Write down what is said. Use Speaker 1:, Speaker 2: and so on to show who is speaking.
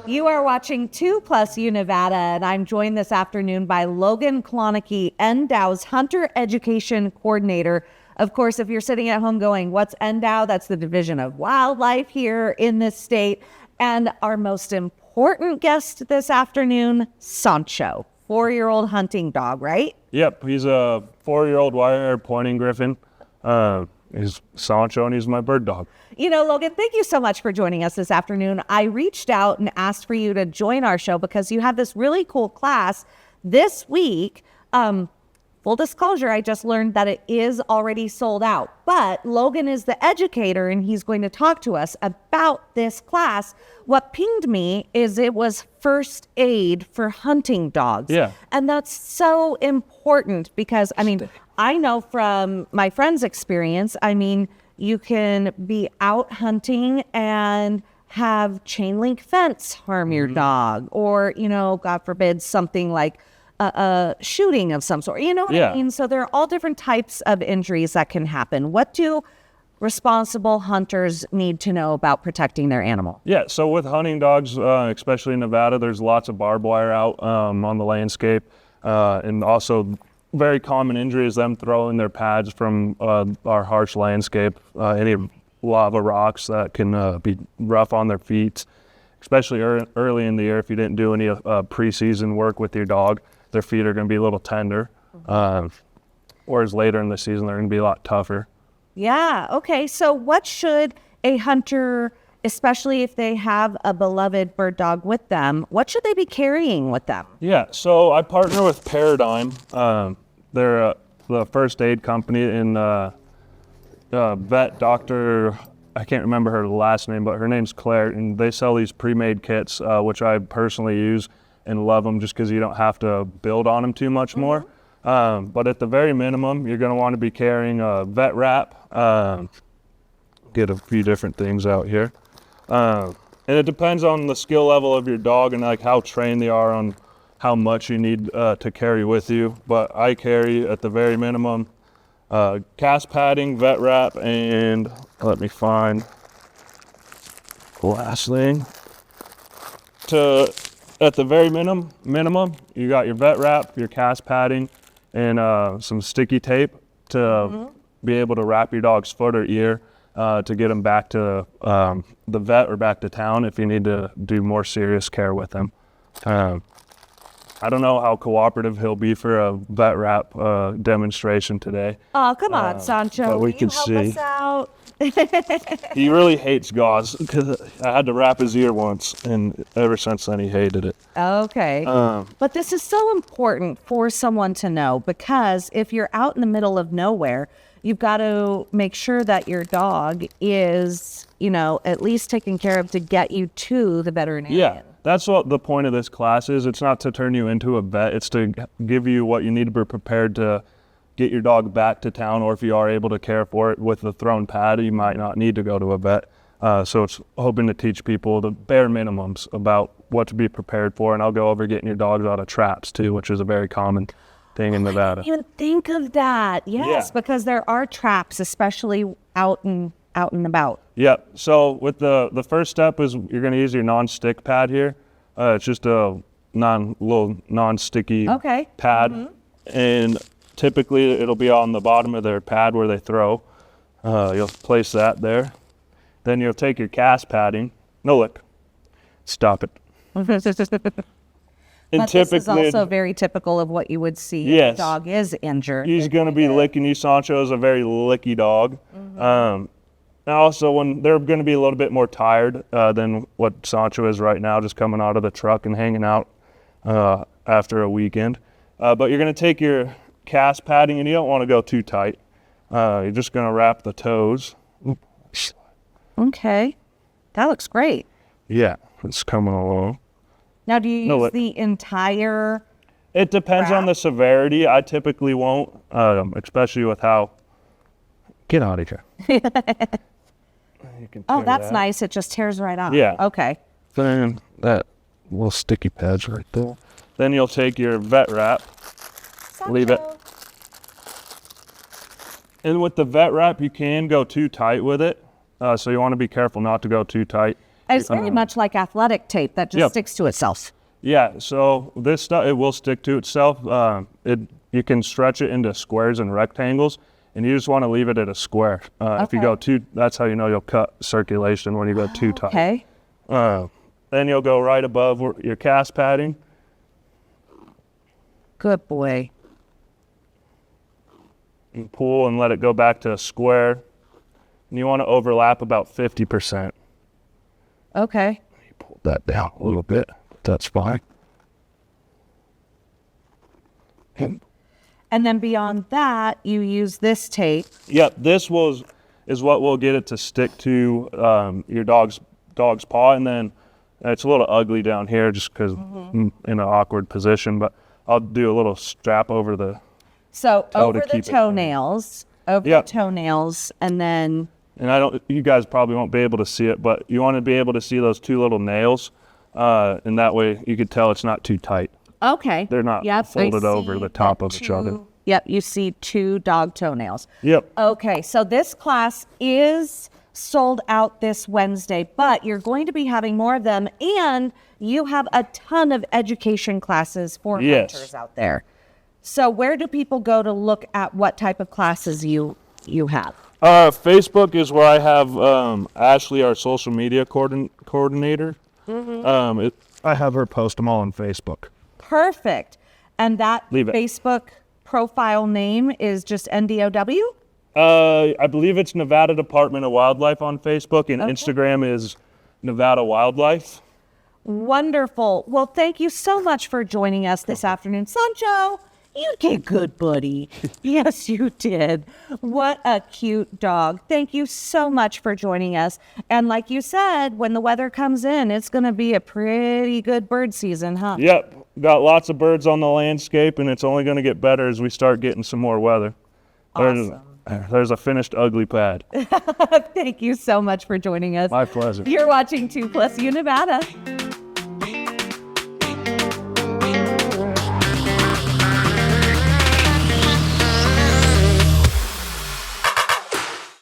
Speaker 1: You are watching 2+U Nevada, and I'm joined this afternoon by Logan Klonecke, NDOW's Hunter Education Coordinator. Of course, if you're sitting at home going, what's NDOW? That's the Division of Wildlife here in this state. And our most important guest this afternoon, Sancho, 4-year-old hunting dog, right?
Speaker 2: Yep, he's a 4-year-old wire-haired pointing griffin. He's Sancho, and he's my bird dog.
Speaker 1: You know, Logan, thank you so much for joining us this afternoon. I reached out and asked for you to join our show because you have this really cool class this week. Full disclosure, I just learned that it is already sold out, but Logan is the educator and he's going to talk to us about this class. What pinged me is it was first aid for hunting dogs.
Speaker 2: Yeah.
Speaker 1: And that's so important because, I mean, I know from my friend's experience, I mean, you can be out hunting and have chain link fence harm your dog, or, you know, God forbid, something like a shooting of some sort. You know what I mean? So there are all different types of injuries that can happen. What do responsible hunters need to know about protecting their animal?
Speaker 2: Yeah, so with hunting dogs, especially in Nevada, there's lots of barbed wire out on the landscape, and also very common injury is them throwing their pads from our harsh landscape, any lava rocks that can be rough on their feet, especially early in the year. If you didn't do any preseason work with your dog, their feet are going to be a little tender, whereas later in the season, they're going to be a lot tougher.
Speaker 1: Yeah, okay. So what should a hunter, especially if they have a beloved bird dog with them, what should they be carrying with them?
Speaker 2: Yeah, so I partner with Paradigm. They're the first aid company in vet doctor, I can't remember her last name, but her name's Claire, and they sell these pre-made kits, which I personally use and love them just because you don't have to build on them too much more. But at the very minimum, you're going to want to be carrying a vet wrap. Get a few different things out here. And it depends on the skill level of your dog and like how trained they are on how much you need to carry with you. But I carry at the very minimum cast padding, vet wrap, and let me find the last thing. At the very minimum, you got your vet wrap, your cast padding, and some sticky tape to be able to wrap your dog's foot or ear to get them back to the vet or back to town if you need to do more serious care with them. I don't know how cooperative he'll be for a vet wrap demonstration today.
Speaker 1: Oh, come on, Sancho.
Speaker 2: But we
Speaker 1: Will
Speaker 2: can
Speaker 1: you help
Speaker 2: see.
Speaker 1: us out?
Speaker 2: He really hates gauze because I had to wrap his ear once, and ever since then he hated it.
Speaker 1: Okay. But this is so important for someone to know because if you're out in the middle of nowhere, you've got to make sure that your dog is, you know, at least taken care of to get you to the veterinarian.
Speaker 2: Yeah, that's what the point of this class is. It's not to turn you into a vet. It's to give you what you need to be prepared to get your dog back to town, or if you are able to care for it with the thrown pad, you might not need to go to a vet. So it's hoping to teach people the bare minimums about what to be prepared for, and I'll go over getting your dogs out of traps too, which is a very common thing in Nevada.
Speaker 1: I didn't even think of that. Yes, because there are traps, especially out and about.
Speaker 2: Yep. So with the first step is you're going to use your non-stick pad here. It's just a little non-sticky pad, and typically it'll be on the bottom of their pad where they throw. You'll place that there. Then you'll take your cast padding. No, look. Stop it. And
Speaker 1: But this is also very typical of what you would see if a dog is injured.
Speaker 2: He's going to be licking you. Sancho is a very licky dog. Now also, when they're going to be a little bit more tired than what Sancho is right now, just coming out of the truck and hanging out after a weekend. But you're going to take your cast padding, and you don't want to go too tight. You're just going to wrap the toes.
Speaker 1: Okay. That looks great.
Speaker 2: Yeah, it's coming along.
Speaker 1: Now, do you use the entire
Speaker 2: It depends on the severity. I typically won't, especially with how... Get out of here.
Speaker 1: Oh, that's nice. It just tears right off.
Speaker 2: Yeah.
Speaker 1: Okay.
Speaker 2: Then that little sticky pads right there. Then you'll take your vet wrap, leave it. And with the vet wrap, you can go too tight with it. So you want to be careful not to go too tight.
Speaker 1: It's very much like athletic tape that just
Speaker 2: Yep.
Speaker 1: sticks to itself.
Speaker 2: Yeah, so this stuff, it will stick to itself. You can stretch it into squares and rectangles, and you just want to leave it at a square. If you go too, that's how you know you'll cut circulation when you go too tight.
Speaker 1: Okay.
Speaker 2: Then you'll go right above your cast padding.
Speaker 1: Good boy.
Speaker 2: And pull and let it go back to a square. And you want to overlap about 50%.
Speaker 1: Okay.
Speaker 2: Pull that down a little bit. That's fine.
Speaker 1: And then beyond that, you use this tape.
Speaker 2: Yep, this is what will get it to stick to your dog's paw, and then it's a little ugly down here just because I'm in an awkward position, but I'll do a little strap over the
Speaker 1: So
Speaker 2: toe
Speaker 1: over
Speaker 2: to
Speaker 1: the
Speaker 2: keep it.
Speaker 1: toenails,
Speaker 2: Yep.
Speaker 1: and then
Speaker 2: And you guys probably won't be able to see it, but you want to be able to see those two little nails, and that way you could tell it's not too tight.
Speaker 1: okay.
Speaker 2: They're not folded over the top of each other.
Speaker 1: Yep, you see 2 dog toenails.
Speaker 2: Yep.
Speaker 1: Okay, so this class is sold out this Wednesday, but you're going to be having more of them, and you have a ton of education classes for hunters out there. So where do people go to look at what type of classes you have?
Speaker 2: Facebook is where I have Ashley, our social media coordinator. I have her post them all on Facebook.
Speaker 1: Perfect. And that
Speaker 2: Leave it.
Speaker 1: Facebook profile name is just NDOW?
Speaker 2: I believe it's Nevada Department of Wildlife on Facebook, and Instagram is Nevada Wildlife.
Speaker 1: Wonderful. Well, thank you so much for joining us this afternoon. Sancho, you did good, buddy. Yes, you did. What a cute dog. Thank you so much for joining us. And like you said, when the weather comes in, it's going to be a pretty good bird season, huh?
Speaker 2: Yep, got lots of birds on the landscape, and it's only going to get better as we start getting some more weather.
Speaker 1: Awesome.
Speaker 2: There's a finished ugly pad.
Speaker 1: Thank you so much for joining us.
Speaker 2: My pleasure.
Speaker 1: You're watching 2 Plus U Nevada.